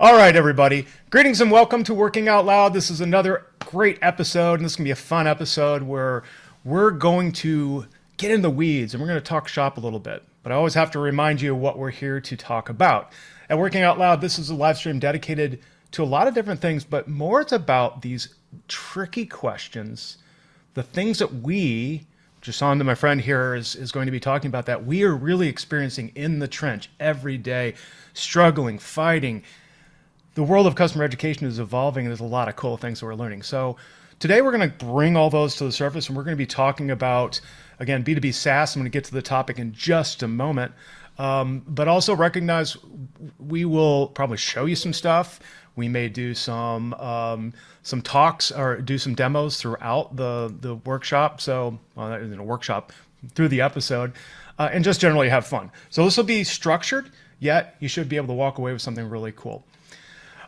All right, everybody. Greetings and welcome to Working Out Loud. This is another great episode, and this is going to be a fun episode where we're going to get in the weeds and we're going to talk shop a little bit. But I always have to remind you of what we're here to talk about. At Working Out Loud, this is a live stream dedicated to a lot of different things, but more it's about these tricky questions, the things that we, Jasonda, my friend here, is going to be talking about that we are really experiencing in the trench every day, struggling, fighting. The world of customer education is evolving, and there's a lot of cool things that we're learning. So today we're going to bring all those to the surface, and we're going to be talking about, again, B2B SaaS. I'm going to get to the topic in just a moment, but also recognize we will probably show you some stuff. We may do some talks or do some demos throughout the workshop. So, well, that isn't a workshop, through the episode, and just generally have fun. So this will be structured, yet you should be able to walk away with something really cool.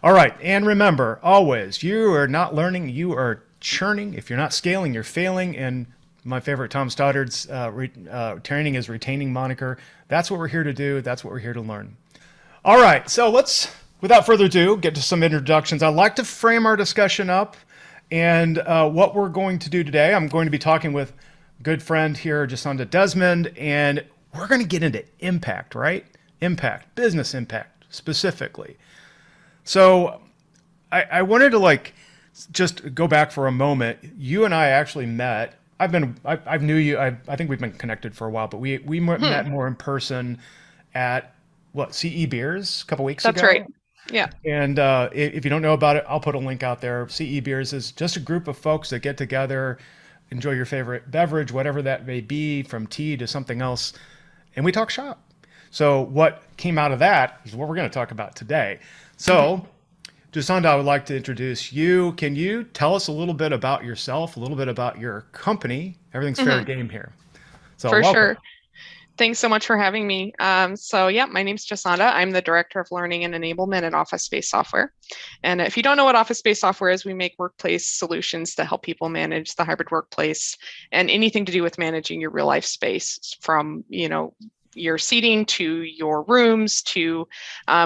All right, and remember, always, you are not learning, you are churning. If you're not scaling, you're failing. And my favorite Tom Stoddard's training is retaining moniker. That's what we're here to do. That's what we're here to learn. All right, so let's, without further ado, get to some introductions. I'd like to frame our discussion up. And what we're going to do today, I'm going to be talking with a good friend here, Jasonda Desmond, and we're going to get into impact, right? Impact, business impact specifically. So I wanted to just go back for a moment. You and I actually met. I've knew you. I think we've been connected for a while, but we met more in person at CE Beers a couple weeks ago. That's right. Yeah. And if you don't know about it, I'll put a link out there. CE Beers is just a group of folks that get together, enjoy your favorite beverage, whatever that may be, from tea to something else, and we talk shop. So what came out of that is what we're going to talk about today. So, Jasonda, I would like to introduce you. Can you tell us a little bit about yourself, a little bit about your company? Everything's fair game here. So, for welcome. sure. Thanks so much for having me. My name's Jasonda. I'm the Director of Learning and Enablement at OfficeSpace Software. And if you don't know what OfficeSpace Software is, we make workplace solutions to help people manage the hybrid workplace and anything to do with managing your real life space, from, your seating to your rooms to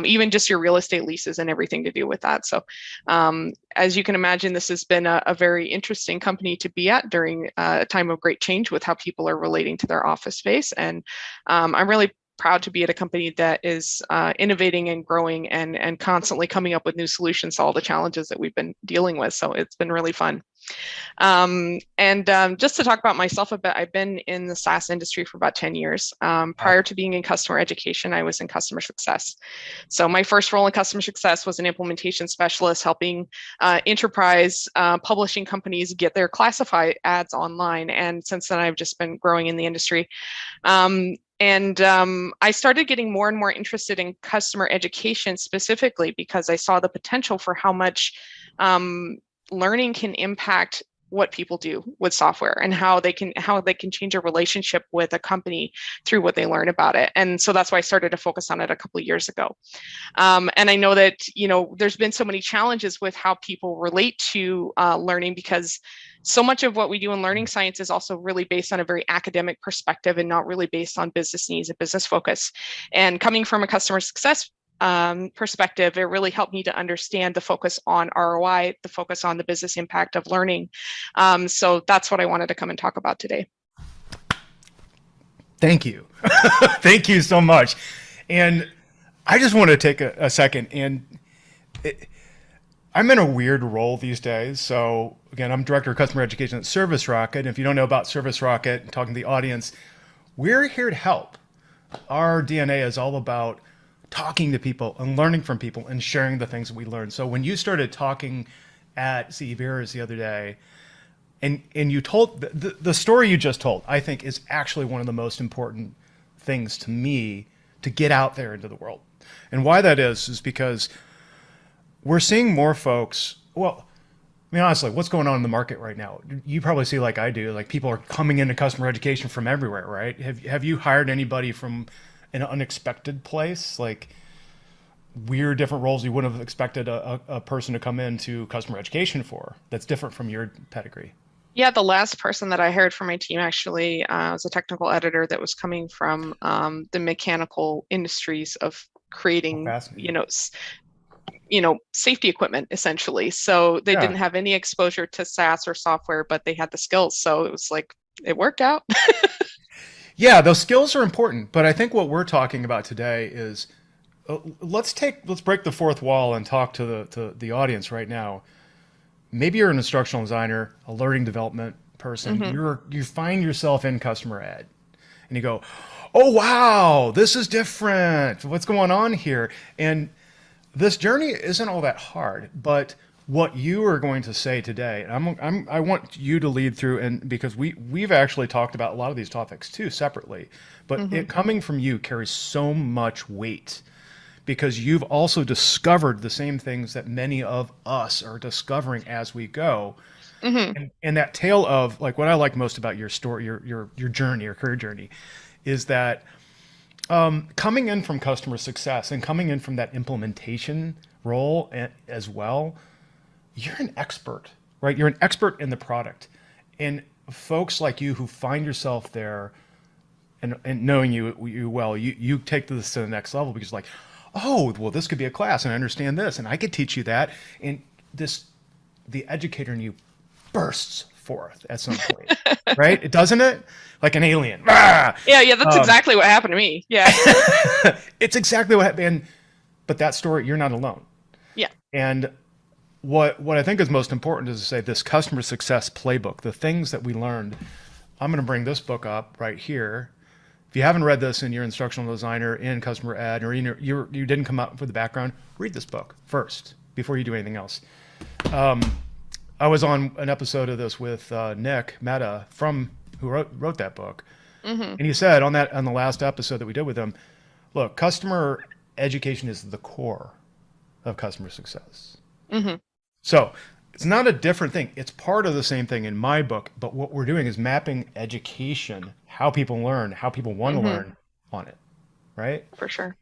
even just your real estate leases and everything to do with that. So as you can imagine, this has been a very interesting company to be at during a time of great change with how people are relating to their office space. And I'm really proud to be at a company that is innovating and growing and constantly coming up with new solutions to all the challenges that we've been dealing with. So it's been really fun. Just to talk about myself a bit, I've been in the SaaS industry for about 10 years. Prior to being in customer education, I was in customer success. So my first role in customer success was an implementation specialist, helping enterprise publishing companies get their classified ads online. And since then, I've just been growing in the industry. I started getting more and more interested in customer education specifically because I saw the potential for how much learning can impact what people do with software and how they can change a relationship with a company through what they learn about it. And so that's why I started to focus on it a couple of years ago. And I know that, there's been so many challenges with how people relate to learning, because so much of what we do in learning science is also really based on a very academic perspective and not really based on business needs and business focus. And coming from a customer success perspective, it really helped me to understand the focus on ROI, the focus on the business impact of learning. So that's what I wanted to come and talk about today. Thank you. Thank you so much. And I just want to take a second, and I'm in a weird role these days. So again, I'm Director of Customer Education at Service Rocket. If you don't know about Service Rocket and talking to the audience, we're here to help. Our DNA is all about talking to people and learning from people and sharing the things that we learn. So when you started talking at CE Beers the other day, and you told the story you just told, I think is actually one of the most important things to me to get out there into the world. And why that is because we're seeing more folks. Well, I mean, honestly, what's going on in the market right now? You probably see, like I do, like people are coming into customer education from everywhere, right? Have you hired anybody from an unexpected place, like weird different roles you wouldn't have expected a person to come into customer education for, that's different from your pedigree? Yeah, the last person that I hired for my team actually was a technical editor that was coming from the mechanical industries of creating, safety equipment essentially. So they Yeah. didn't have any exposure to SaaS or software, but they had the skills. So it was like, it worked out. Yeah, those skills are important, but I think what we're talking about today is let's break the fourth wall and talk to the audience right now. Maybe you're an instructional designer, a learning development person. Mm-hmm. You find yourself in customer ed, and you go, "Oh wow, this is different. What's going on here?" And this journey isn't all that hard, but what you are going to say today, and I want you to lead through, and because we've actually talked about a lot of these topics too separately, but Mm-hmm. it coming from you carries so much weight because you've also discovered the same things that many of us are discovering as we go. Mm-hmm. And that tale of like what I like most about your story, your journey, your career journey, is that coming in from customer success and coming in from that implementation role as well, you're an expert, right? You're an expert in the product. And folks like you who find yourself there and knowing you well, you take this to the next level because like, oh, well, this could be a class and I understand this and I could teach you that. And the educator in you bursts forth at some point, right? It doesn't it? Like an alien. Ah! Yeah, that's exactly what happened to me. Yeah. It's exactly what happened. But that story, you're not alone. Yeah. And what I think is most important is to say this customer success playbook, the things that we learned. I'm going to bring this book up right here. If you haven't read this and you're an instructional designer in customer ed, or you didn't come up with the background, read this book first before you do anything else. I was on an episode of this with Nick Mehta who wrote that book, and he said on the last episode that we did with him, look, customer education is the core of customer success. Mm-hmm. So it's not a different thing. It's part of the same thing in my book, but what we're doing is mapping education, how people learn, how people want to learn on it, right? For sure.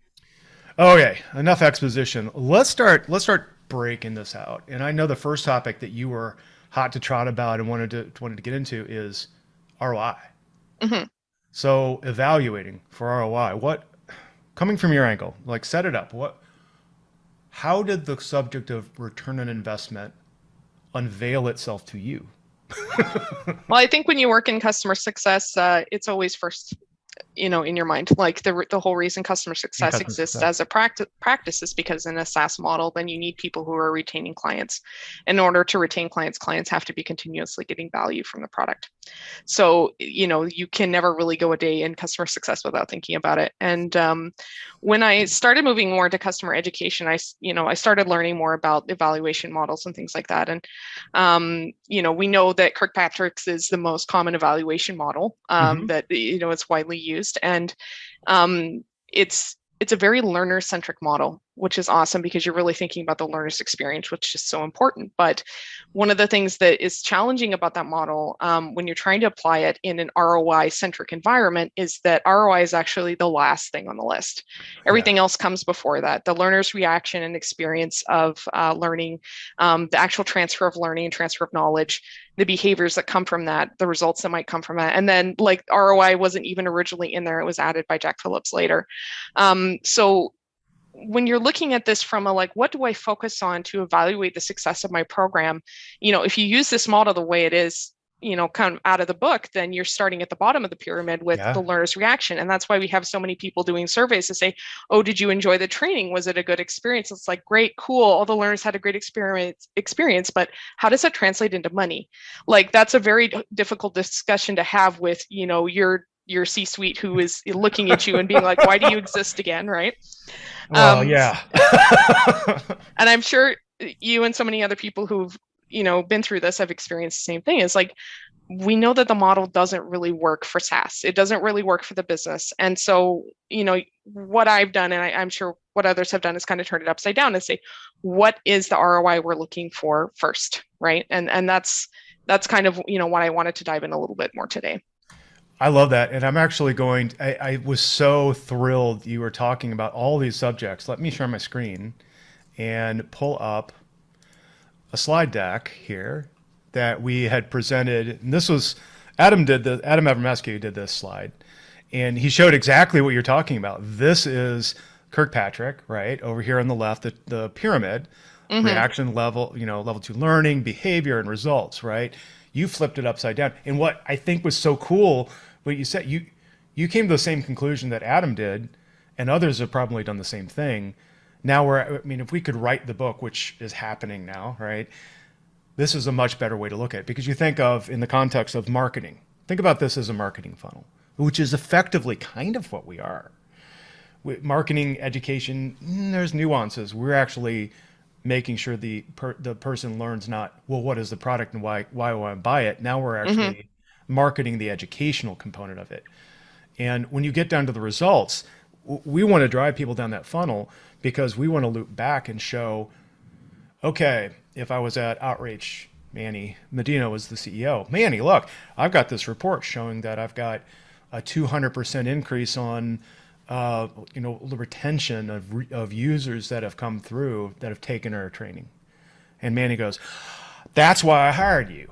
Okay, enough exposition. Let's start breaking this out. And I know the first topic that you were hot to trot about and wanted to get into is ROI. Mm-hmm. So evaluating for ROI, coming from your angle, like set it up. How did the subject of return on investment unveil itself to you? Well, I think when you work in customer success, it's always first, in your mind. Like the whole reason customer success exists as a practice is because in a SaaS model, then you need people who are retaining clients. In order to retain clients have to be continuously getting value from the product. So, you can never really go a day in customer success without thinking about it. And when I started moving more into customer education, I started learning more about evaluation models and things like that. And, we know that Kirkpatrick's is the most common evaluation model that, it's widely used. And it's a very learner-centric model, which is awesome because you're really thinking about the learner's experience, which is so important. But one of the things that is challenging about that model when you're trying to apply it in an ROI-centric environment is that ROI is actually the last thing on the list. Everything else comes before that. The learner's reaction and experience of learning, the actual transfer of learning and transfer of knowledge, the behaviors that come from that, the results that might come from that. And then like ROI wasn't even originally in there. It was added by Jack Phillips later. So when you're looking at this from what do I focus on to evaluate the success of my program? If you use this model the way it is, kind of out of the book, then you're starting at the bottom of the pyramid with the learner's reaction. And that's why we have so many people doing surveys to say, oh, did you enjoy the training? Was it a good experience? It's like, great, cool. All the learners had a great experience, but how does that translate into money? Like, that's a very difficult discussion to have with, your C-suite who is looking at you and being like, why do you exist again, right? Well, yeah. And I'm sure you and so many other people who've, been through this have experienced the same thing. It's like, we know that the model doesn't really work for SaaS. It doesn't really work for the business. And so, what I've done, and I'm sure what others have done, is kind of turn it upside down and say, what is the ROI we're looking for first, right? And that's kind of, what I wanted to dive in a little bit more today. I love that. And I'm actually I was so thrilled you were talking about all these subjects. Let me share my screen and pull up a slide deck here that we had presented. And this was, Adam Avramescu did this slide. And he showed exactly what you're talking about. This is Kirkpatrick, right? Over here on the left, the pyramid, Mm-hmm. reaction level, level two learning, behavior, and results, right? You flipped it upside down. And what I think was so cool, what you said, you came to the same conclusion that Adam did, and others have probably done the same thing. Now I mean, if we could write the book, which is happening now, right? This is a much better way to look at it because you think of in the context of marketing. Think about this as a marketing funnel, which is effectively kind of what we are. With marketing education, there's nuances. We're actually making sure the person learns not, well, what is the product and why do I want to buy it? Now we're Mm-hmm. actually marketing the educational component of it. And when you get down to the results, we want to drive people down that funnel because we want to loop back and show, okay, if I was at Outreach, Manny Medina was the CEO. Manny, look, I've got this report showing that I've got a 200% increase on the retention of users that have come through that have taken our training. And Manny goes, that's why I hired you.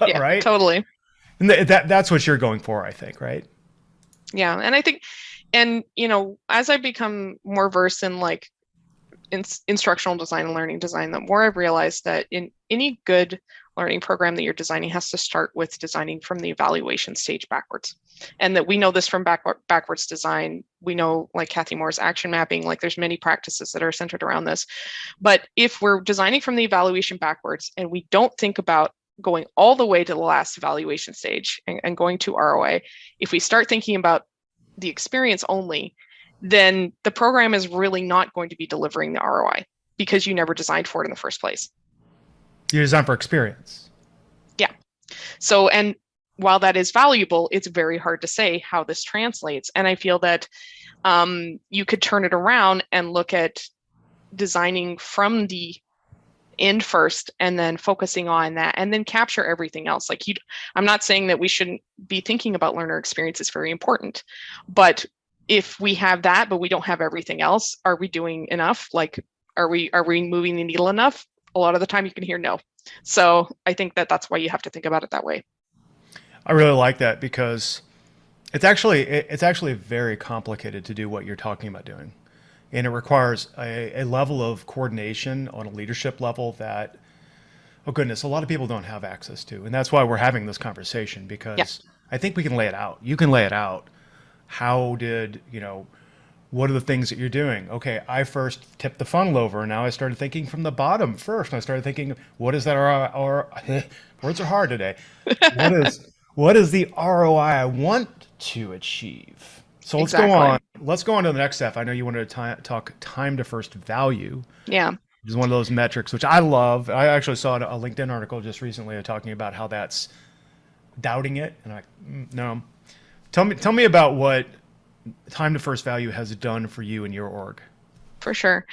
Yeah, right? totally. And that's what you're going for, I think, right? Yeah. And I think, and, as I become more versed in like instructional design and learning design, the more I've realized that in any good learning program that you're designing has to start with designing from the evaluation stage backwards. And that we know this from backwards design. We know, like Kathy Moore's action mapping, like there's many practices that are centered around this. But if we're designing from the evaluation backwards and we don't think about going all the way to the last evaluation stage and going to ROI, if we start thinking about the experience only, then the program is really not going to be delivering the ROI because you never designed for it in the first place. You design for experience. Yeah. So, and while that is valuable, it's very hard to say how this translates. And I feel that you could turn it around and look at designing from the end first and then focusing on that and then capture everything else. Like I'm not saying that we shouldn't be thinking about learner experience. It's very important. But if we have that, but we don't have everything else, are we doing enough? Like, are we moving the needle enough? A lot of the time you can hear no. So I think that that's why you have to think about it that way. I really like that because it's actually very complicated to do what you're talking about doing. And it requires a level of coordination on a leadership level that, oh goodness, a lot of people don't have access to. And that's why we're having this conversation because I think we can lay it out. You can lay it out. What are the things that you're doing? Okay, I first tipped the funnel over, and now I started thinking from the bottom first. And I started thinking, what is that words are hard today. What is the ROI I want to achieve? So let's go on. Let's go on to the next step. I know you wanted to talk time to first value. Yeah. Which is one of those metrics, which I love. I actually saw a LinkedIn article just recently talking about how that's doubting it. And I'm like, no. Tell me about what time to first value has done for you and your org. For sure.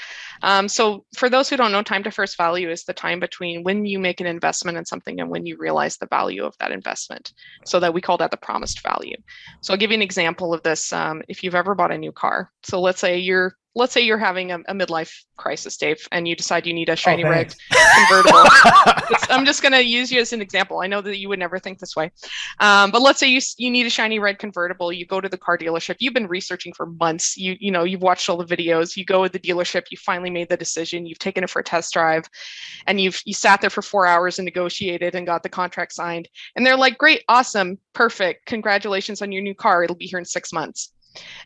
So for those who don't know, time to first value is the time between when you make an investment in something and when you realize the value of that investment. So that we call that the promised value. So I'll give you an example of this. If you've ever bought a new car. So let's say you're having a midlife crisis, Dave, and you decide you need a shiny red convertible. I'm just going to use you as an example. I know that you would never think this way. But let's say you need a shiny red convertible. You go to the car dealership. You've been researching for months. You've watched all the videos. You go to the dealership. You finally made the decision. You've taken it for a test drive, and you sat there for 4 hours and negotiated and got the contract signed. And they're like, great, awesome, perfect. Congratulations on your new car. It'll be here in 6 months.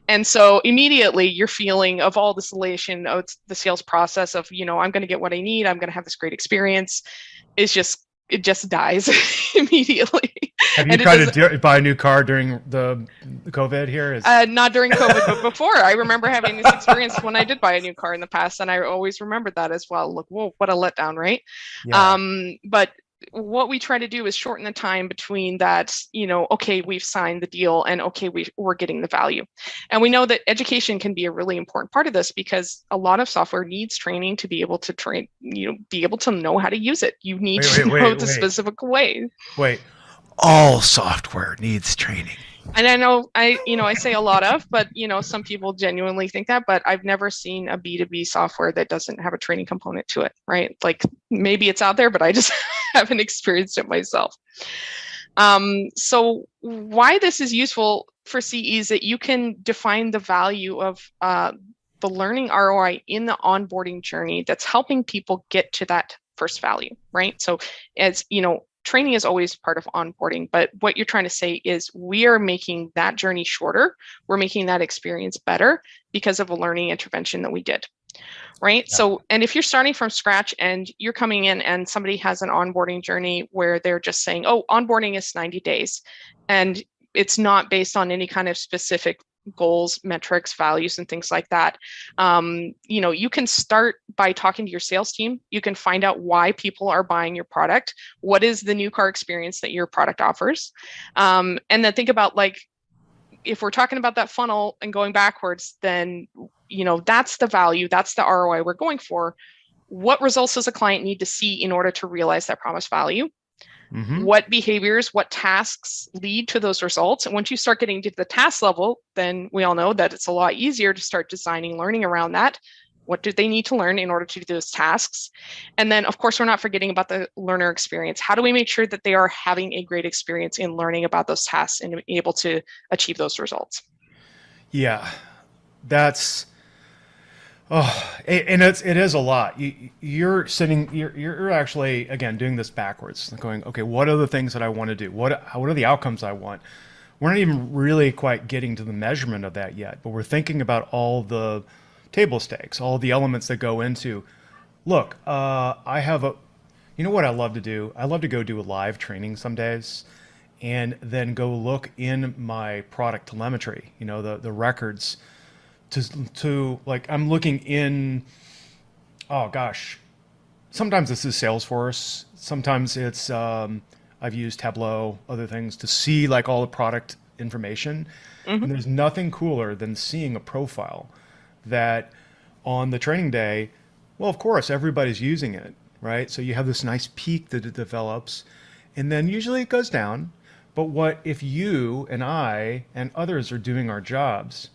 And so immediately your feeling of all this elation of the sales process of, I'm going to get what I need. I'm going to have this great experience it just dies immediately. Have you tried to buy a new car during the COVID here? Not during COVID, but before. I remember having this experience when I did buy a new car in the past, and I always remembered that as well. Look, whoa, what a letdown, right? Yeah. But what we try to do is shorten the time between that, okay, we've signed the deal and okay, we're getting the value. And we know that education can be a really important part of this because a lot of software needs training to be able to train, be able to know how to use it. You need to know the specific way. Wait, all software needs training. And I know I say a lot of, but some people genuinely think that, but I've never seen a B2B software that doesn't have a training component to it, right? Like maybe it's out there, but I just haven't experienced it myself. So why this is useful for CEs that you can define the value of the learning ROI in the onboarding journey that's helping people get to that first value, right? So as you know, training is always part of onboarding, but what you're trying to say is we are making that journey shorter. We're making that experience better because of a learning intervention that we did. Right. Yeah. So, and if you're starting from scratch and you're coming in and somebody has an onboarding journey where they're just saying, oh, onboarding is 90 days, and it's not based on any kind of specific goals, metrics, values, and things like that. You know, you can start by talking to your sales team. You can find out why people are buying your product. What is the new car experience that your product offers? And then think about, like, if we're talking about that funnel and going backwards, then, you know, that's the value, that's the ROI we're going for. What results does a client need to see in order to realize that promised value? Mm-hmm. What behaviors, what tasks lead to those results? And once you start getting to the task level, then we all know that it's a lot easier to start designing learning around that. What do they need to learn in order to do those tasks? And then, of course, we're not forgetting about the learner experience. How do we make sure that they are having a great experience in learning about those tasks and able to achieve those results? Yeah, that's and it is a lot. You're actually, again, doing this backwards, going, okay, what are the things that I want to do? What are the outcomes I want? We're not even really quite getting to the measurement of that yet, but we're thinking about all the table stakes, all the elements that go into, look, you know what I love to do? I love to go do a live training some days and then go look in my product telemetry, you know, the records to like, I'm looking in, oh gosh, sometimes this is Salesforce. Sometimes it's, I've used Tableau, other things to see like all the product information. Mm-hmm. And there's nothing cooler than seeing a profile that on the training day, well, of course, everybody's using it, right? So you have this nice peak that it develops, and then usually it goes down. But what if you and I and others are doing our jobs?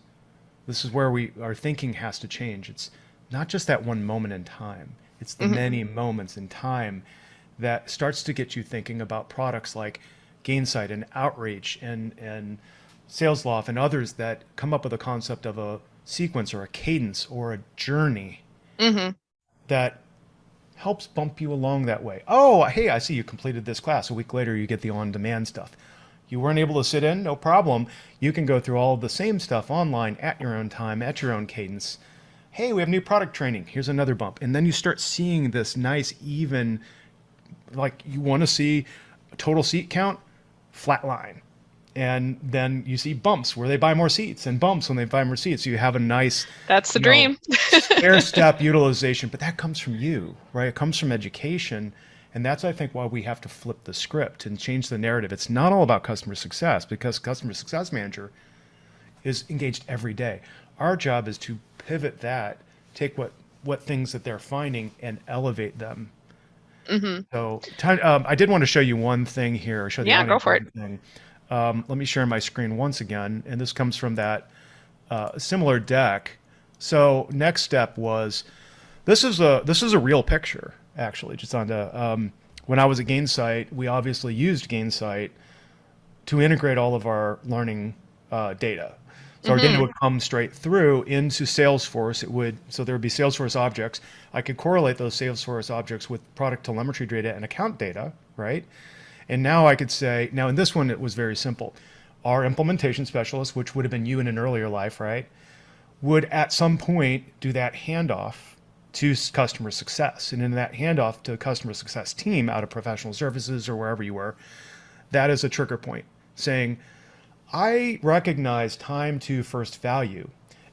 This is where our thinking has to change. It's not just that one moment in time. It's the many moments in time that starts to get you thinking about products like Gainsight and Outreach and SalesLoft and others that come up with a concept of a sequence or a cadence or a journey that helps bump you along that way. Oh, hey, I see you completed this class. A week later, you get the on-demand stuff. You weren't able to sit in? No problem. You can go through all of the same stuff online at your own time, at your own cadence. Hey, we have new product training. Here's another bump. And then you start seeing this nice, even, like you want to see a total seat count, flat line. And then you see bumps where they buy more seats and bumps when they buy more seats. So you have a nice, that's the dream. stair step utilization, but that comes from you, right? It comes from education. And that's, I think, why we have to flip the script and change the narrative. It's not all about customer success, because customer success manager is engaged every day. Our job is to pivot that, take what things that they're finding and elevate them. So I did want to show you one thing here. Show the Yeah, go for it. thing. Let me share my screen once again. And this comes from that similar deck. So next step was, this is a real picture, actually, Jasonda. When I was at Gainsight, we obviously used Gainsight to integrate all of our learning data. So our data would come straight through into Salesforce. So there would be Salesforce objects. I could correlate those Salesforce objects with product telemetry data and account data, right? And now I could say, now in this one, it was very simple. Our implementation specialist, which would have been you in an earlier life, right, would at some point do that handoff to customer success. And in that handoff to customer success team out of professional services or wherever you were, that is a trigger point saying, I recognize time to first value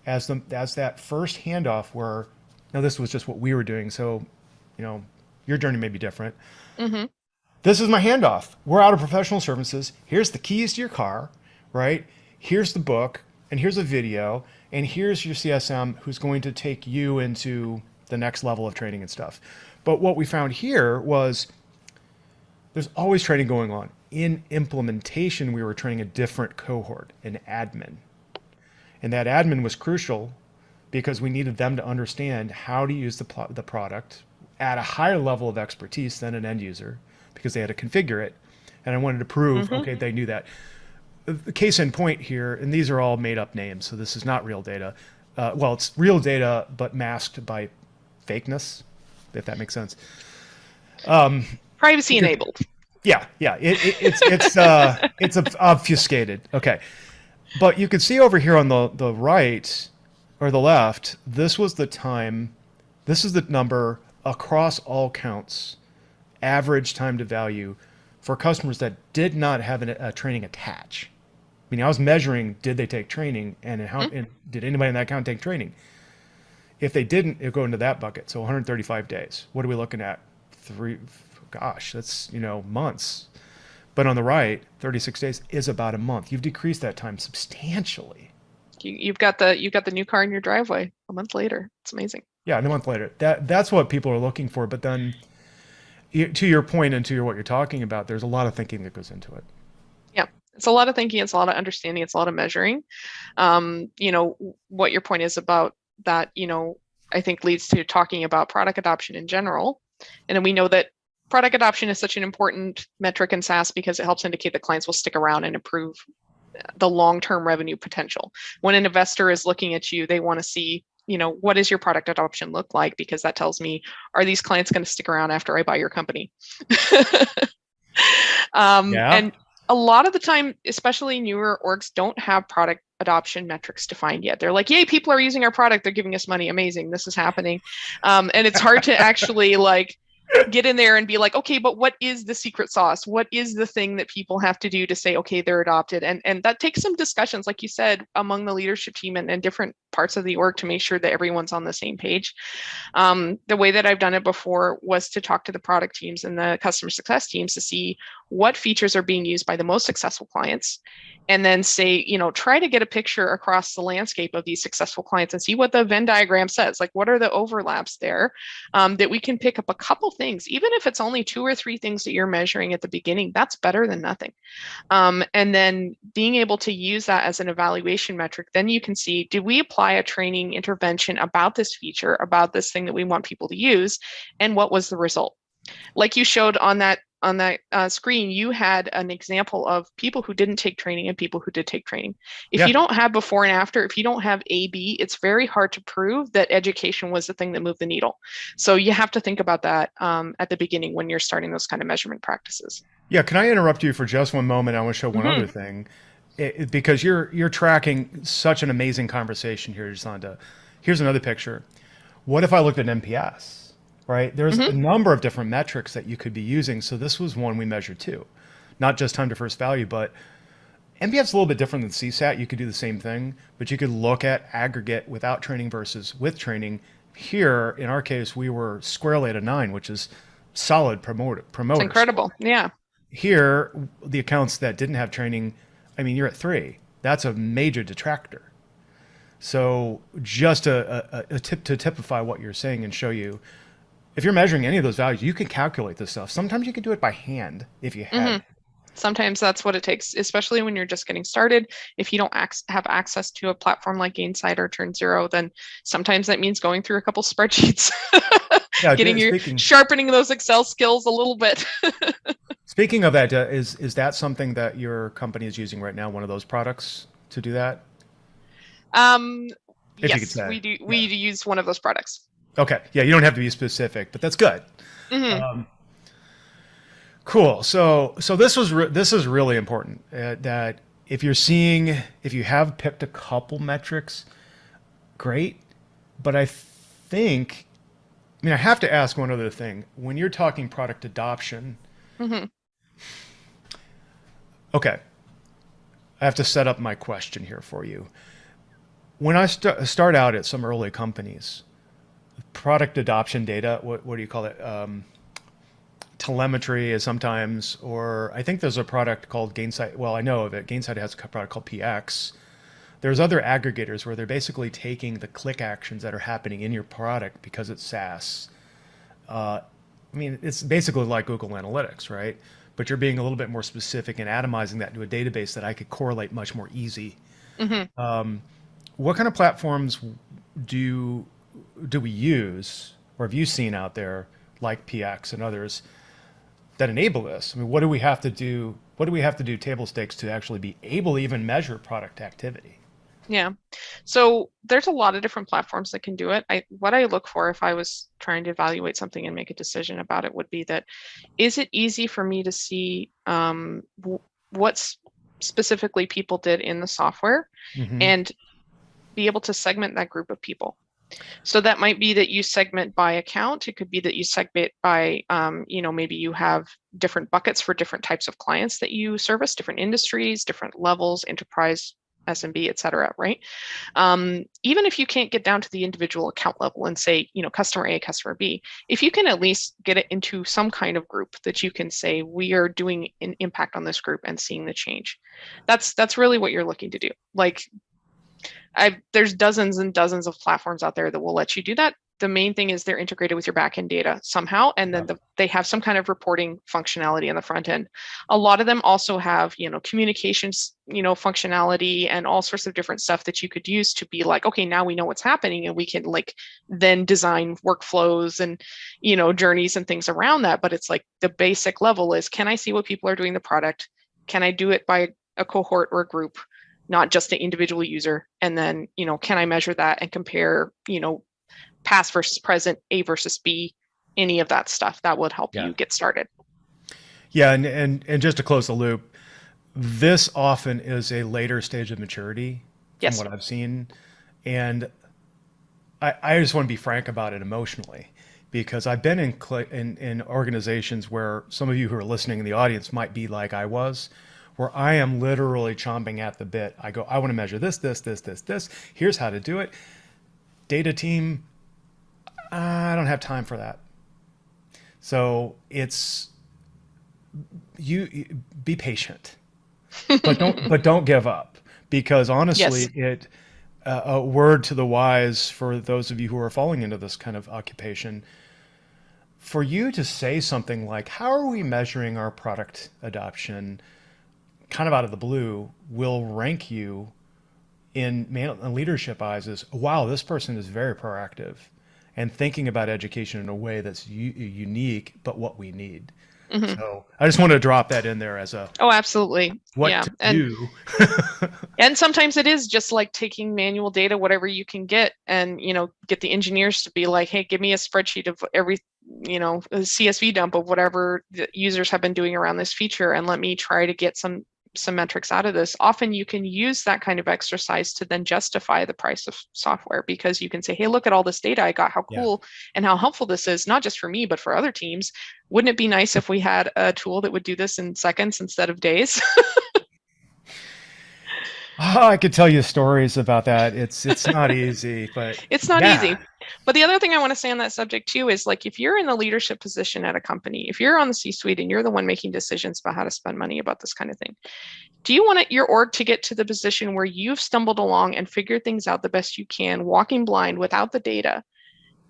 as that first handoff where, now this was just what we were doing. So, you know, your journey may be different. This is my handoff. We're out of professional services. Here's the keys to your car, right? Here's the book, and here's a video, and here's your CSM who's going to take you into the next level of training and stuff. But what we found here was there's always training going on. In implementation, we were training a different cohort, an admin. And that admin was crucial because we needed them to understand how to use the product at a higher level of expertise than an end user, because they had to configure it. And I wanted to prove, okay, they knew that. the case in point here, and these are all made up names, so this is not real data. Well, it's real data, but masked by fakeness, if that makes sense. Privacy enabled. Yeah, yeah. It's obfuscated. Okay, but you can see over here on the right or the left, this was the time. This is the number across all counts, average time to value for customers that did not have a training attach. Meaning, I was measuring did they take training and how and did anybody in that account take training. If they didn't, it would go into that bucket. So 135 days. What are we looking at? Gosh, that's months. But on the right, 36 days is about a month. You've decreased that time substantially. You've got the new car in your driveway a month later. It's amazing. Yeah, and a month later. That's what people are looking for. But then, to your point and to what you're talking about, there's a lot of thinking that goes into it. Yeah, it's a lot of thinking. It's a lot of understanding. It's a lot of measuring. What your point is about that, I think leads to talking about product adoption in general. And then we know that product adoption is such an important metric in SaaS because it helps indicate that clients will stick around and improve the long-term revenue potential. When an investor is looking at you, they want to see, what does your product adoption look like? Because that tells me, are these clients going to stick around after I buy your company? Yeah. And a lot of the time, especially newer orgs, don't have product adoption metrics defined yet. They're like, yay, people are using our product. They're giving us money. Amazing. This is happening. And it's hard to actually get in there and be like, okay, but what is the secret sauce? What is the thing that people have to do to say, okay, they're adopted? And that takes some discussions, like you said, among the leadership team and different parts of the org to make sure that everyone's on the same page. The way that I've done it before was to talk to the product teams and the customer success teams to see what features are being used by the most successful clients, and then say, try to get a picture across the landscape of these successful clients and see what the Venn diagram says. Like, what are the overlaps there, that we can pick up a couple things, even if it's only 2 or 3 things that you're measuring at the beginning. That's better than nothing. And then being able to use that as an evaluation metric, then you can see, did we apply a training intervention about this feature, about this thing that we want people to use, and what was the result? Like you showed on that screen, you had an example of people who didn't take training and people who did take training. If you don't have before and after, if you don't have A/B, it's very hard to prove that education was the thing that moved the needle. So you have to think about that at the beginning when you're starting those kind of measurement practices. Yeah, can I interrupt you for just one moment? I want to show one other thing, because you're tracking such an amazing conversation here, Jasonda. Here's another picture. What if I looked at NPS? Right? There's a number of different metrics that you could be using. So this was one we measured too, not just time to first value, but NPS is a little bit different than CSAT. You could do the same thing, but you could look at aggregate without training versus with training. Here, in our case, we were squarely at a 9, which is solid promoters. It's incredible. Yeah. Here, the accounts that didn't have training, you're at 3. That's a major detractor. So just a tip to typify what you're saying and show you, if you're measuring any of those values, you can calculate this stuff. Sometimes you can do it by hand if you had. Sometimes that's what it takes, especially when you're just getting started. If you don't have access to a platform like Gainsight or Churn, then sometimes that means going through a couple spreadsheets, sharpening those Excel skills a little bit. Speaking of that, is that something that your company is using right now? One of those products to do that? Yes, we do. We use one of those products. Okay. Yeah, you don't have to be specific, but that's good. Cool. So this is really important, that if you have picked a couple metrics, great. But I have to ask one other thing. When you're talking product adoption, okay, I have to set up my question here for you. When I start out at some early companies, product adoption data, what do you call it? Telemetry is sometimes, or I think there's a product called Gainsight. Well, I know of it. Gainsight has a product called PX. There's other aggregators where they're basically taking the click actions that are happening in your product because it's SaaS. It's basically like Google Analytics, right? But you're being a little bit more specific and atomizing that into a database that I could correlate much more easy. What kind of platforms do we use, or have you seen out there, like PX and others, that enable this? What do we have to do? what do we have to do table stakes to actually be able to even measure product activity? Yeah. So there's a lot of different platforms that can do it. What I look for if I was trying to evaluate something and make a decision about it would be that, is it easy for me to see what specifically people did in the software Mm-hmm. and be able to segment that group of people? So that might be that you segment by account. It could be that you segment by, maybe you have different buckets for different types of clients that you service, different industries, different levels, enterprise, SMB, et cetera, right? Even if you can't get down to the individual account level and say, customer A, customer B, if you can at least get it into some kind of group that you can say, we are doing an impact on this group and seeing the change. That's really what you're looking to do. Like, there's dozens and dozens of platforms out there that will let you do that. The main thing is they're integrated with your backend data somehow, and then they have some kind of reporting functionality on the front end. A lot of them also have, communications, functionality and all sorts of different stuff that you could use to be like, okay, now we know what's happening, and we can like then design workflows and, journeys and things around that. But it's like the basic level is, can I see what people are doing the product? Can I do it by a cohort or a group, not just an individual user? And then, can I measure that and compare, past versus present, A versus B, any of that stuff that would help Yeah. you get started. Yeah, and just to close the loop, this often is a later stage of maturity from Yes. what I've seen. And I just want to be frank about it emotionally, because I've been in organizations where some of you who are listening in the audience might be like I was, where I am literally chomping at the bit. I go, I want to measure this, this, this, this, this. Here's how to do it. Data team, I don't have time for that. So it's you be patient, but don't give up, because honestly, Yes. a word to the wise for those of you who are falling into this kind of occupation, for you to say something like, how are we measuring our product adoption, kind of out of the blue, will rank you in leadership eyes as, wow, this person is very proactive and thinking about education in a way that's unique, but what we need. Hmm. So I just want to drop that in there as a Oh, absolutely. what Yeah. to And do. sometimes it is just like taking manual data, whatever you can get, and get the engineers to be like, hey, give me a spreadsheet of every, a CSV dump of whatever the users have been doing around this feature, and let me try to get some metrics out of this. Often you can use that kind of exercise to then justify the price of software, because you can say, hey, look at all this data I got, how Yeah. cool and how helpful this is, not just for me, but for other teams. Wouldn't it be nice if we had a tool that would do this in seconds instead of days? Oh, I could tell you stories about that. It's not easy, but It's not yeah. easy. But the other thing I want to say on that subject too is, like, if you're in a leadership position at a company, if you're on the C-suite and you're the one making decisions about how to spend money about this kind of thing, do you want your org to get to the position where you've stumbled along and figured things out the best you can, walking blind without the data,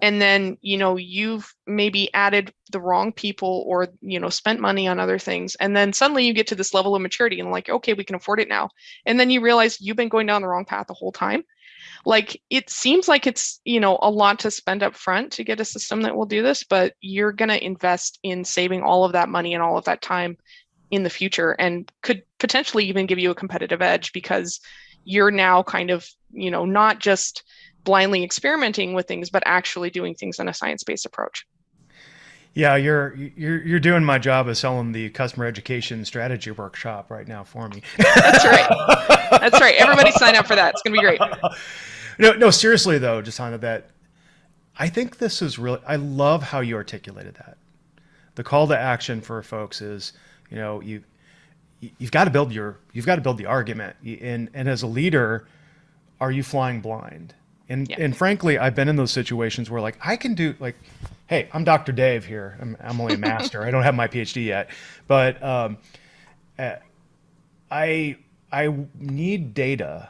and then you've maybe added the wrong people or spent money on other things, and then suddenly you get to this level of maturity and like, okay, we can afford it now, and then you realize you've been going down the wrong path the whole time? Like, it seems like it's a lot to spend up front to get a system that will do this, but you're going to invest in saving all of that money and all of that time in the future, and could potentially even give you a competitive edge, because you're now kind of not just blindly experimenting with things, but actually doing things in a science-based approach. Yeah, you're doing my job of selling the customer education strategy workshop right now for me. That's right. That's right. Everybody sign up for that. It's going to be great. No, seriously though, Jasonda, that I think this is really, I love how you articulated that. The call to action for folks is, you've got to build the argument. And as a leader, are you flying blind? And Yeah. and frankly, I've been in those situations where, like, I can do, like, hey, I'm Dr. Dave here. I'm only a master. I don't have my PhD yet, but uh, I need data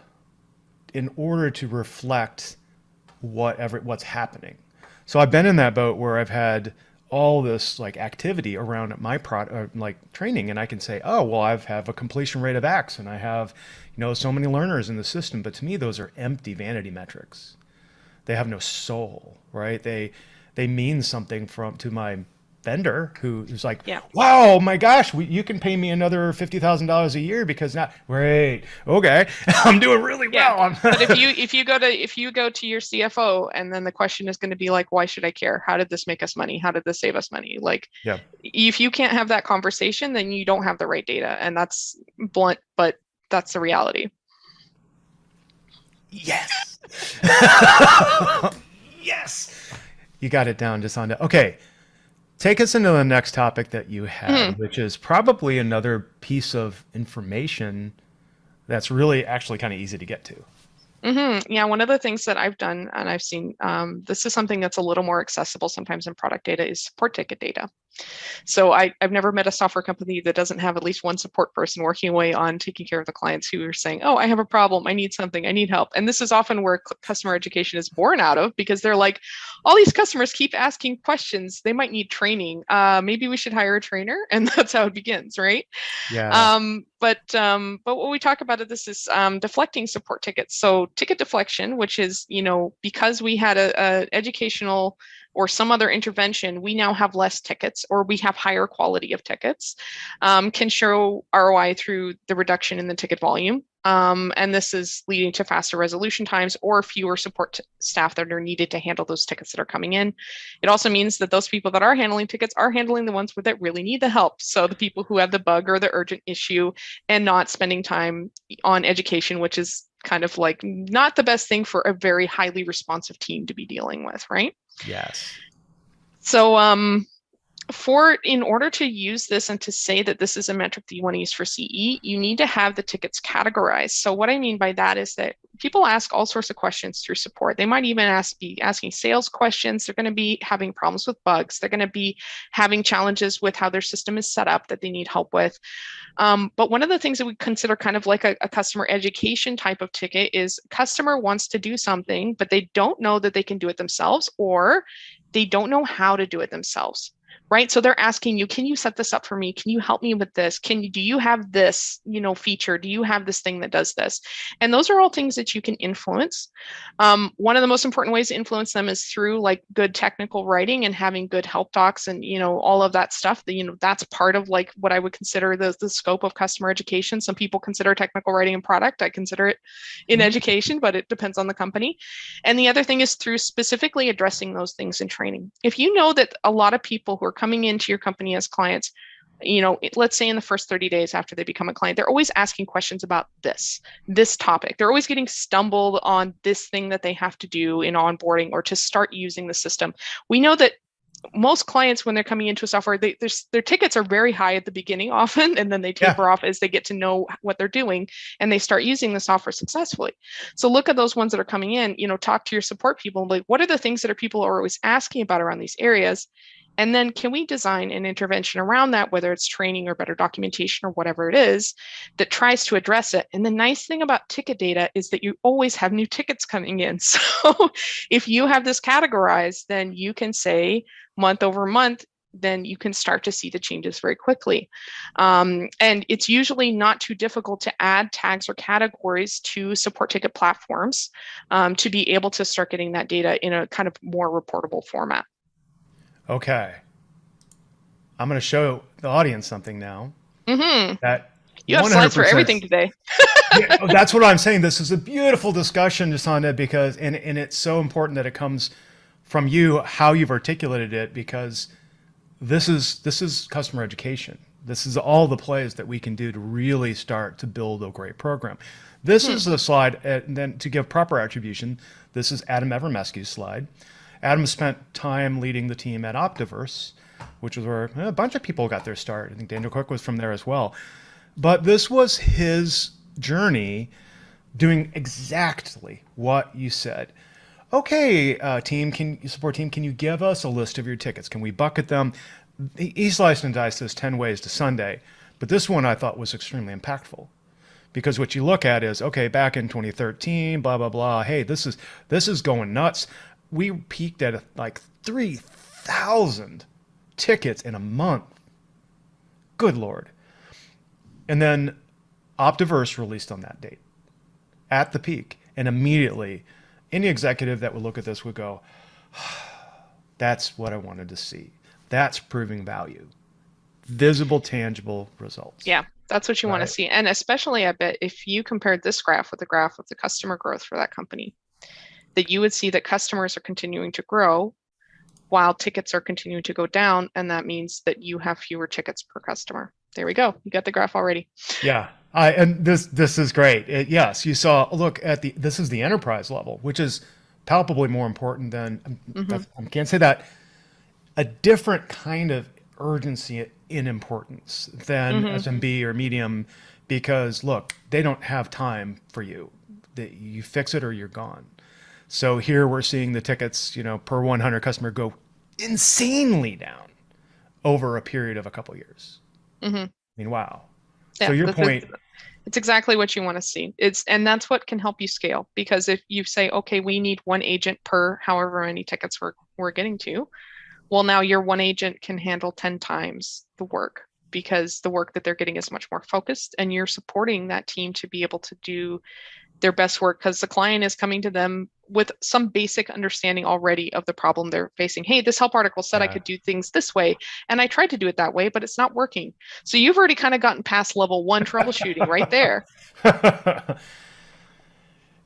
in order to reflect what's happening. So I've been in that boat where I've had all this like activity around my product, like training, and I can say, oh, well, I have a completion rate of X, and I have, so many learners in the system. But to me, those are empty vanity metrics. They have no soul, right? They mean something to my vendor who's like, Yeah. wow, my gosh, you can pay me another $50,000 a year because now, great, okay, I'm doing really Yeah. well. But if you go to your CFO and then the question is going to be like, why should I care? How did this make us money? How did this save us money? Like, Yeah. if you can't have that conversation, then you don't have the right data. And that's blunt, but that's the reality. Yes. Yes. You got it down, Jasonda. Okay. Take us into the next topic that you had, which is probably another piece of information that's really actually kind of easy to get to. Yeah, one of the things that I've done and I've seen, this is something that's a little more accessible sometimes in product data, is support ticket data. So I've never met a software company that doesn't have at least one support person working away on taking care of the clients who are saying, oh, I have a problem, I need something, I need help. And this is often where customer education is born out of, because they're like, all these customers keep asking questions, they might need training. Maybe we should hire a trainer. And that's how it begins, right? Yeah. But what we talk about this is deflecting support tickets. So ticket deflection, which is, because we had a educational or some other intervention, we now have less tickets, or we have higher quality of tickets, can show ROI through the reduction in the ticket volume. And this is leading to faster resolution times or fewer support staff that are needed to handle those tickets that are coming in. It also means that those people that are handling tickets are handling the ones that really need the help. So the people who have the bug or the urgent issue, and not spending time on education, which is kind of like not the best thing for a very highly responsive team to be dealing with, right? Yes. So in order to use this and to say that this is a metric that you want to use for CE, you need to have the tickets categorized. So what I mean by that is that people ask all sorts of questions through support. They might even be asking sales questions. They're going to be having problems with bugs. They're going to be having challenges with how their system is set up that they need help with. But one of the things that we consider kind of like a customer education type of ticket is customer wants to do something, but they don't know that they can do it themselves, or they don't know how to do it themselves. Right. So they're asking you, can you set this up for me? Can you help me with this? Do you have this, feature? Do you have this thing that does this? And those are all things that you can influence. One of the most important ways to influence them is through like good technical writing and having good help docs and, all of that stuff that, that's part of like what I would consider the scope of customer education. Some people consider technical writing in product. I consider it in education, but it depends on the company. And the other thing is through specifically addressing those things in training. If you know that a lot of people who are coming into your company as clients, let's say in the first 30 days after they become a client, they're always asking questions about this topic. They're always getting stumbled on this thing that they have to do in onboarding or to start using the system. We know that most clients, when they're coming into a software, their tickets are very high at the beginning often, and then they taper off as they get to know what they're doing and they start using the software successfully. So look at those ones that are coming in, talk to your support people, like what are the things that people are always asking about around these areas? And then can we design an intervention around that, whether it's training or better documentation or whatever it is, that tries to address it? And the nice thing about ticket data is that you always have new tickets coming in. So if you have this categorized, then you can say month over month, then you can start to see the changes very quickly. And it's usually not too difficult to add tags or categories to support ticket platforms to be able to start getting that data in a kind of more reportable format. Okay. I'm going to show the audience something now. That you have slides for everything today. Yeah, that's what I'm saying. This is a beautiful discussion, Jasonda, because and it's so important that it comes from you, how you've articulated it, because this is customer education. This is all the plays that we can do to really start to build a great program. This is the slide, and then to give proper attribution, this is Adam Evermesky's slide. Adam spent time leading the team at Optiverse, which is where a bunch of people got their start. I think Daniel Cook was from there as well. But this was his journey doing exactly what you said. Okay, support team, can you give us a list of your tickets? Can we bucket them? He sliced and diced this 10 ways to Sunday, but this one I thought was extremely impactful. Because what you look at is, okay, back in 2013, blah, blah, blah, hey, this is going nuts. We peaked at like 3,000 tickets in a month. Good Lord. And then Optiverse released on that date at the peak. And immediately, any executive that would look at this would go, that's what I wanted to see. That's proving value. Visible, tangible results. Yeah, that's what you want to Right. see. And especially, I bet if you compared this graph with the graph of the customer growth for that company, that you would see that customers are continuing to grow while tickets are continuing to go down. And that means that you have fewer tickets per customer. There we go. You got the graph already. Yeah. And this is great. Yes, you saw. Look at this is the enterprise level, which is palpably more important than Hmm. I can't say that a different kind of urgency in importance than Hmm. SMB or medium, because look, they don't have time for you. You fix it or you're gone. So here we're seeing the tickets, per 100 customer go insanely down over a period of a couple years. Hmm. I mean, wow. So Yeah, your that's point, it's exactly what you want to see. And that's what can help you scale. Because if you say, okay, we need one agent per however many tickets we're getting to, well, now your one agent can handle 10 times the work because the work that they're getting is much more focused, and you're supporting that team to be able to do their best work because the client is coming to them with some basic understanding already of the problem they're facing. Hey, this help article said I yeah. could do things this way, and I tried to do it that way, but it's not working. So you've already kind of gotten past level one troubleshooting right there.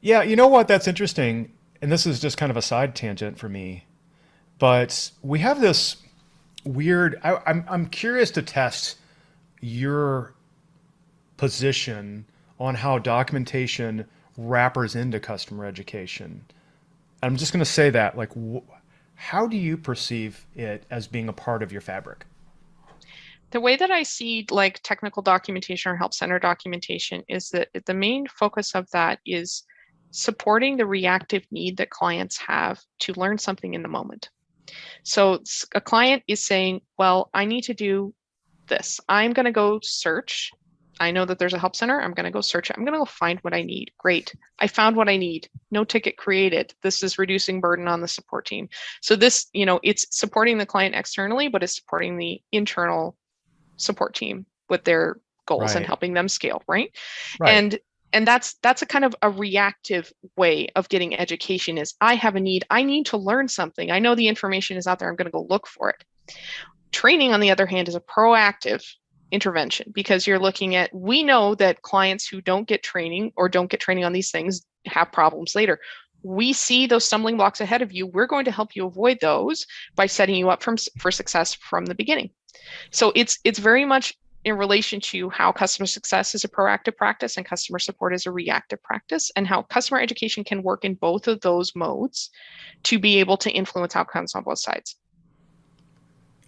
Yeah, you know what? That's interesting. And this is just kind of a side tangent for me. But we have this weird. I'm curious to test your position on how documentation wrappers into customer education. I'm just going to say that, like, how do you perceive it as being a part of your fabric? The way that I see like technical documentation or help center documentation is that the main focus of that is supporting the reactive need that clients have to learn something in the moment. So a client is saying, well, I need to do this. I'm going to go search. I know that there's a help center. I'm going to go search it. I'm going to go find what I need. Great. I found what I need. No ticket created. This is reducing burden on the support team. So this, it's supporting the client externally, but it's supporting the internal support team with their goals and Right. helping them scale, right? Right. And that's a kind of a reactive way of getting education is I have a need. I need to learn something. I know the information is out there. I'm going to go look for it. Training, on the other hand, is a proactive intervention because you're looking at, we know that clients who don't get training or don't get training on these things have problems later. We see those stumbling blocks ahead of you. We're going to help you avoid those by setting you up for success from the beginning. So it's very much in relation to how customer success is a proactive practice and customer support is a reactive practice, and how customer education can work in both of those modes to be able to influence outcomes on both sides.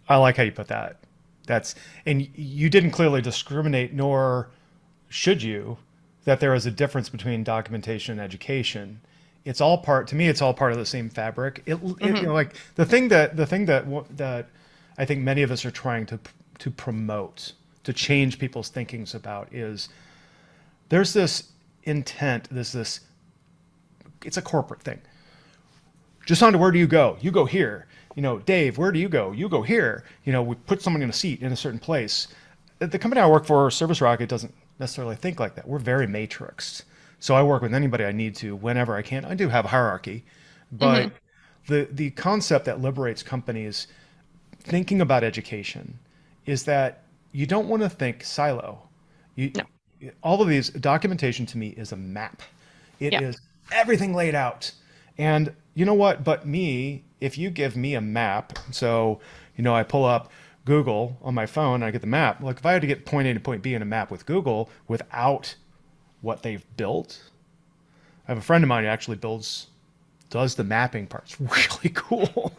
I like how you put that. That's and you didn't clearly discriminate, nor should you, that there is a difference between documentation and education. It's all part to me. It's all part of the same fabric. Mm-hmm. Like the thing that I think many of us are trying to promote, to change people's thinkings about is there's this intent. There's this. It's a corporate thing. Jasonda, where do you go? You go here. Dave, where do you go? You go here. We put someone in a seat in a certain place. The company I work for, Service Rocket, doesn't necessarily think like that. We're very matrixed. So I work with anybody I need to whenever I can. I do have a hierarchy, Mm-hmm. but the concept that liberates companies thinking about education is that you don't want to think silo. You, No. all of these documentation to me is a map. It Yeah. is everything laid out. And you know what? But me, if you give me a map, so I pull up Google on my phone and I get the map. Like if I had to get point A to point B in a map with Google without what they've built, I have a friend of mine who actually does the mapping part. It's really cool.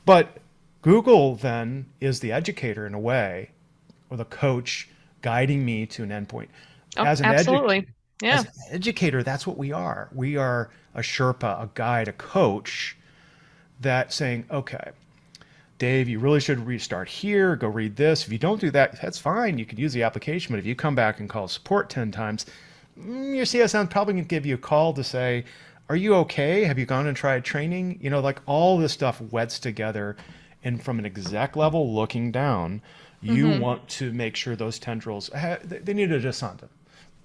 But Google then is the educator in a way, or the coach guiding me to an endpoint. Oh, As an absolutely. as Yeah. an educator, that's what we are. We are a Sherpa, a guide, a coach that saying, okay, Dave, you really should restart here, go read this. If you don't do that, that's fine. You could use the application, but if you come back and call support 10 times, your CSM is probably going to give you a call to say, are you okay? Have you gone and tried training? Like all this stuff weds together. And from an exec level looking down, you Mm-hmm. want to make sure those tendrils, they need a Jasonda,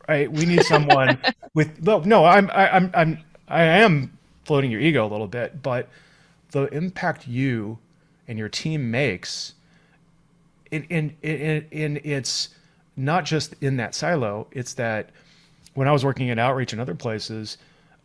right? We need someone with, no, I am floating your ego a little bit, but the impact you and your team makes, and it's not just in that silo, it's that when I was working in outreach and other places,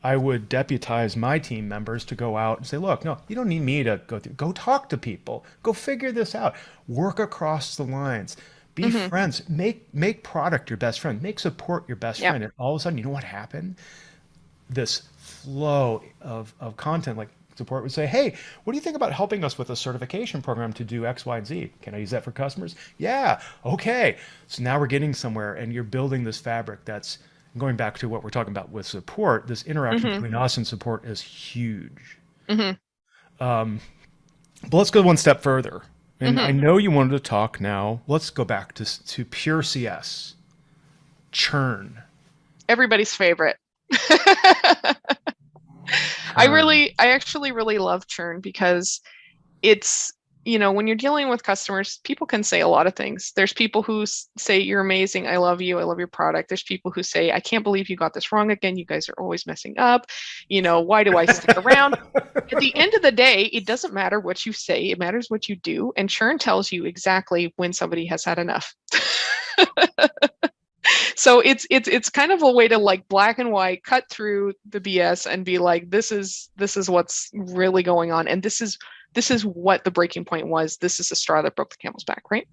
I would deputize my team members to go out and say, look, no, you don't need me to go through, go talk to people, go figure this out, work across the lines, be friends, make product your best friend, make support your best Yeah. friend. And all of a sudden, you know what happened? This flow of content, like support would say, hey, what do you think about helping us with a certification program to do X, Y, and Z? Can I use that for customers? Yeah. Okay. So now we're getting somewhere, and you're building this fabric that's going back to what we're talking about with support. This interaction between us and support is huge. But let's go one step further. And I know you wanted to talk now. Let's go back to pure CS. Churn. Everybody's favorite. I actually really love churn because it's, when you're dealing with customers, people can say a lot of things. There's people who say, you're amazing. I love you. I love your product. There's people who say, I can't believe you got this wrong again. You guys are always messing up. Why do I stick around? At the end of the day, it doesn't matter what you say. It matters what you do. And churn tells you exactly when somebody has had enough. So it's kind of a way to like black and white cut through the BS and be like, this is what's really going on. And this is what the breaking point was. This is the straw that broke the camel's back, right?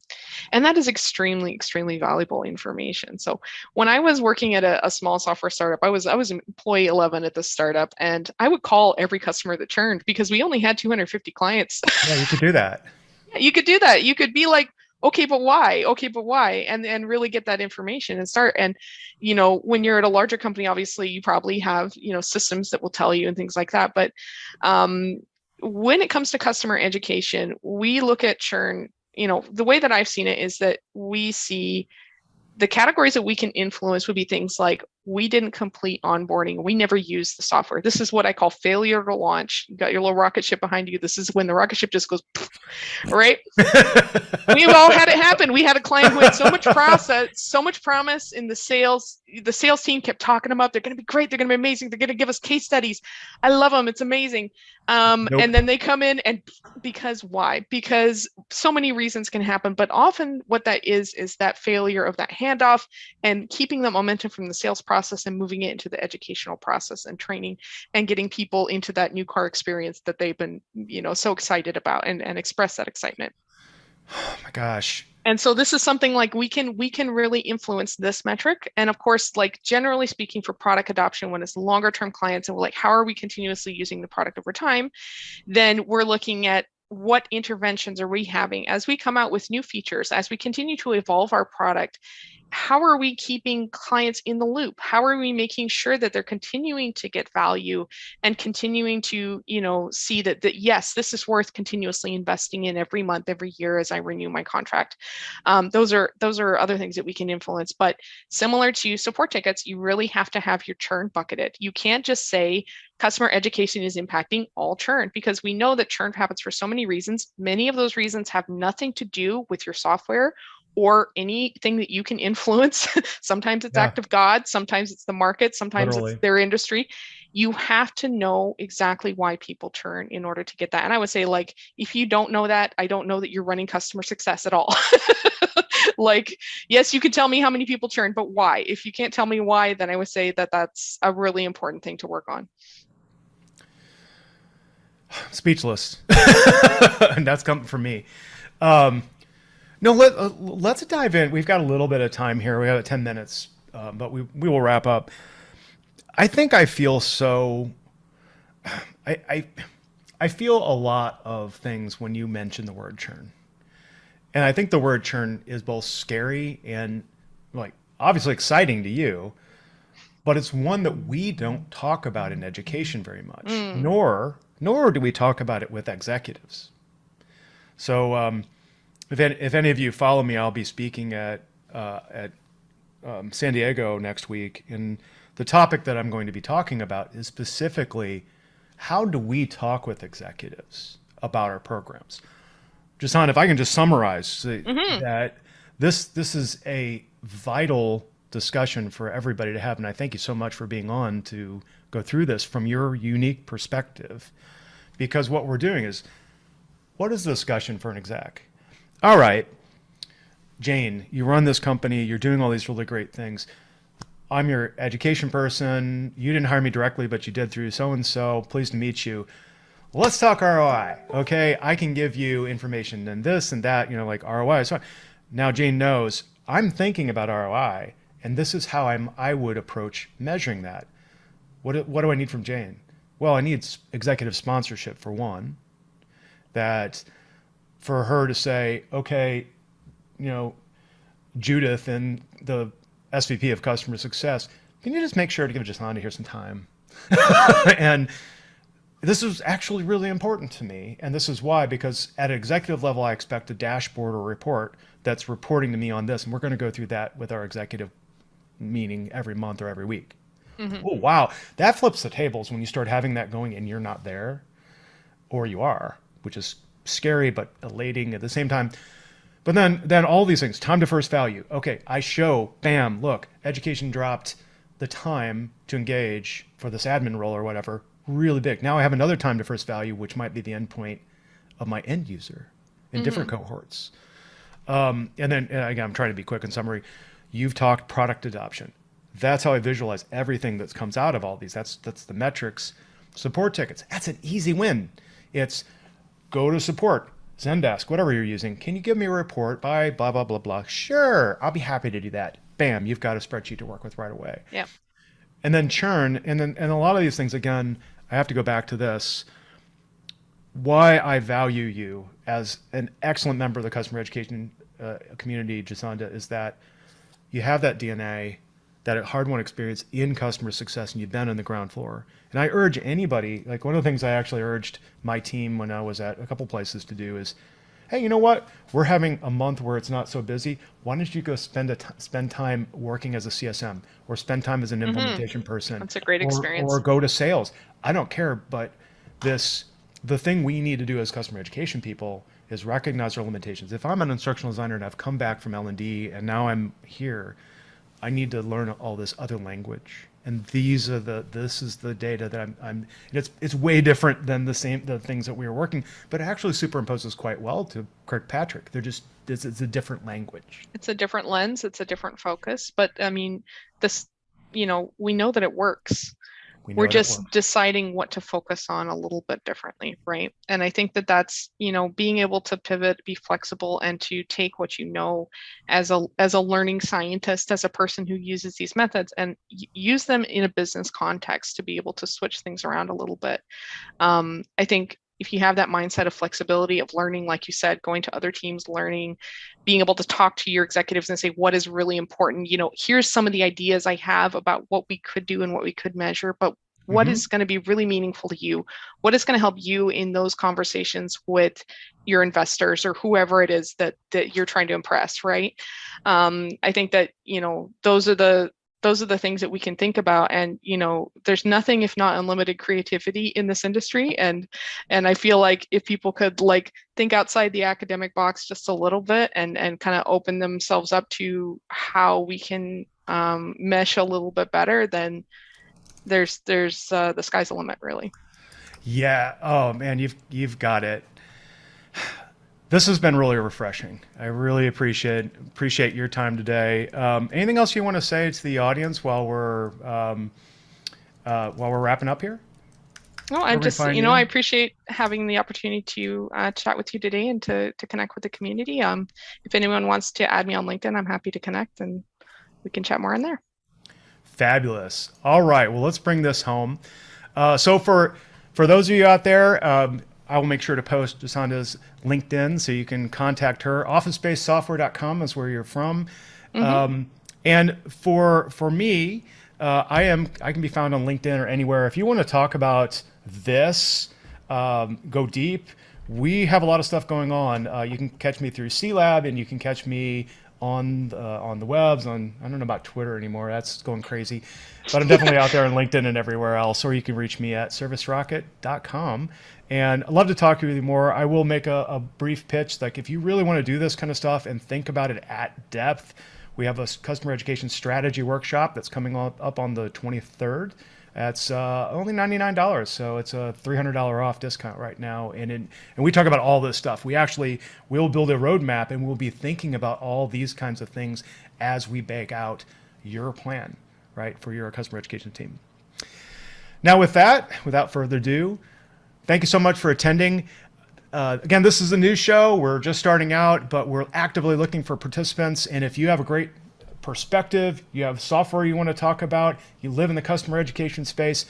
And that is extremely, extremely valuable information. So when I was working at a small software startup, I was employee 11 at this startup, and I would call every customer that churned because we only had 250 clients. Yeah, you could do that. You could do that. You could be like, okay, but why? Okay, but why? And really get that information and start. And, when you're at a larger company, obviously you probably have, systems that will tell you and things like that. But when it comes to customer education, we look at churn, the way that I've seen it is that we see the categories that we can influence would be things like, we didn't complete onboarding. We never used the software. This is what I call failure to launch. You got your little rocket ship behind you. This is when the rocket ship just goes, right? We've all had it happen. We had a client who had so much promise in the sales. The sales team kept talking about, they're going to be great. They're going to be amazing. They're going to give us case studies. I love them. It's amazing. Nope. And then they come in because why? Because so many reasons can happen. But often what that is that failure of that handoff and keeping the momentum from the sales process and moving it into the educational process and training and getting people into that new car experience that they've been, so excited about and express that excitement. Oh my gosh. And so this is something like we can really influence this metric. And of course, like generally speaking for product adoption, when it's longer term clients and we're like, how are we continuously using the product over time? Then we're looking at what interventions are we having as we come out with new features, as we continue to evolve our product. How are we keeping clients in the loop? How are we making sure that they're continuing to get value and continuing to, see that yes, this is worth continuously investing in every month, every year as I renew my contract. Those are other things that we can influence. But similar to support tickets, you really have to have your churn bucketed. You can't just say customer education is impacting all churn, because we know that churn happens for so many reasons. Many of those reasons have nothing to do with your software or anything that you can influence. Sometimes it's act of God, sometimes it's the market, sometimes it's their industry. You have to know exactly why people churn in order to get that. And I would say, like, if you don't know that, I don't know that you're running customer success at all. Like, yes, you could tell me how many people churn, but why? If you can't tell me why, then I would say that that's a really important thing to work on. Speechless. And that's coming from me. No, let's dive in. We've got a little bit of time here. We have 10 minutes, but we will wrap up. I think I feel so. I feel a lot of things when you mention the word churn, and I think the word churn is both scary and, like, obviously exciting to you, but it's one that we don't talk about in education very much, nor do we talk about it with executives. So. If any of you follow me, I'll be speaking at San Diego next week, and the topic that I'm going to be talking about is specifically how do we talk with executives about our programs. Jasonda, if I can just summarize that this is a vital discussion for everybody to have, and I thank you so much for being on to go through this from your unique perspective, because what we're doing is What is the discussion for an exec? All right, Jane, you run this company, you're doing all these really great things. I'm your education person. You didn't hire me directly, but you did through so and so. Pleased to meet you. Let's talk ROI. Okay, I can give you information and this and that, like ROI. So now Jane knows I'm thinking about ROI, and this is how I would approach measuring that. What do I need from Jane? Well, I need executive sponsorship for one. That for her to say, okay, you know, Judith and the SVP of customer success, can you just make sure to give Jasonda here some time? And this is actually really important to me. And this is why, because at an executive level, I expect a dashboard or report that's reporting to me on this. And we're going to go through that with our executive meeting every month or every week. Mm-hmm. Oh, wow. That flips the tables when you start having that going and you're not there, or you are, which is scary but elating at the same time. But then all these things, time to first value. Okay, I show, bam, look, education dropped the time to engage for this admin role or whatever, really big. Now I have another time to first value, which might be the endpoint of my end user in different cohorts. And then, again, I'm trying to be quick in summary. You've talked product adoption. That's how I visualize everything that comes out of all these. That's the metrics. Support tickets. That's an easy win. It's go to support, Zendesk, whatever you're using. Can you give me a report by blah, blah, blah, blah? Sure, I'll be happy to do that. Bam, you've got a spreadsheet to work with right away. Yeah. And then churn, and a lot of these things, again, I have to go back to this. Why I value you as an excellent member of the customer education community, Jasonda, is that you have that DNA, that hard-won experience in customer success, and you've been on the ground floor. And I urge anybody, like one of the things I actually urged my team when I was at a couple places to do is, hey, you know what? We're having a month where it's not so busy. Why don't you go spend time working as a CSM or spend time as an implementation person? That's a great experience. Or go to sales. I don't care, but the thing we need to do as customer education people is recognize our limitations. If I'm an instructional designer and I've come back from L&D and now I'm here, I need to learn all this other language. And this is the data that it's way different than the things that we were working, but it actually superimposes quite well to Kirkpatrick. It's a different language. It's a different lens. It's a different focus. But I mean, we know that it works. We're just deciding what to focus on a little bit differently, right? And I think that's, being able to pivot, be flexible, and to take what you know as a learning scientist, as a person who uses these methods, and use them in a business context to be able to switch things around a little bit. I think if you have that mindset of flexibility, of learning, like you said, going to other teams, learning, being able to talk to your executives and say, what is really important? Here's some of the ideas I have about what we could do and what we could measure, but what is going to be really meaningful to you? What is going to help you in those conversations with your investors or whoever it is that you're trying to impress, right? I think that, those are the things that we can think about. And, there's nothing if not unlimited creativity in this industry. And I feel like if people could think outside the academic box just a little bit and kind of open themselves up to how we can mesh a little bit better, then there's the sky's the limit, really. Yeah. Oh man, you've got it. This has been really refreshing. I really appreciate your time today. Anything else you want to say to the audience while we're wrapping up here? No, I appreciate having the opportunity to chat with you today and to connect with the community. If anyone wants to add me on LinkedIn, I'm happy to connect and we can chat more in there. Fabulous. All right. Well, let's bring this home. So for those of you out there, I will make sure to post Jasonda's LinkedIn so you can contact her. OfficeSpaceSoftware.com is where you're from. And for me, I can be found on LinkedIn or anywhere. If you want to talk about this, go deep. We have a lot of stuff going on. You can catch me through C-Lab, and you can catch me on the webs, I don't know about Twitter anymore. That's going crazy. But I'm definitely out there on LinkedIn and everywhere else. Or you can reach me at servicerocket.com. And I'd love to talk to you more. I will make a brief pitch. Like if you really want to do this kind of stuff and think about it at depth, we have a customer education strategy workshop that's coming up on the 23rd That's only $99, so it's a $300 off discount right now. And we talk about all this stuff. We'll build a roadmap, and we'll be thinking about all these kinds of things as we bake out your plan, right, for your customer education team. Now, with that, without further ado, thank you so much for attending. Again, this is a new show. We're just starting out, but we're actively looking for participants. And if you have a great perspective, you have software you want to talk about, you live in the customer education space,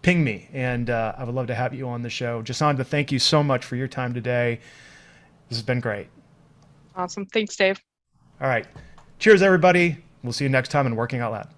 ping me. And I would love to have you on the show. Jasonda, thank you so much for your time today. This has been great. Awesome. Thanks, Dave. All right. Cheers, everybody. We'll see you next time in Working Out Loud.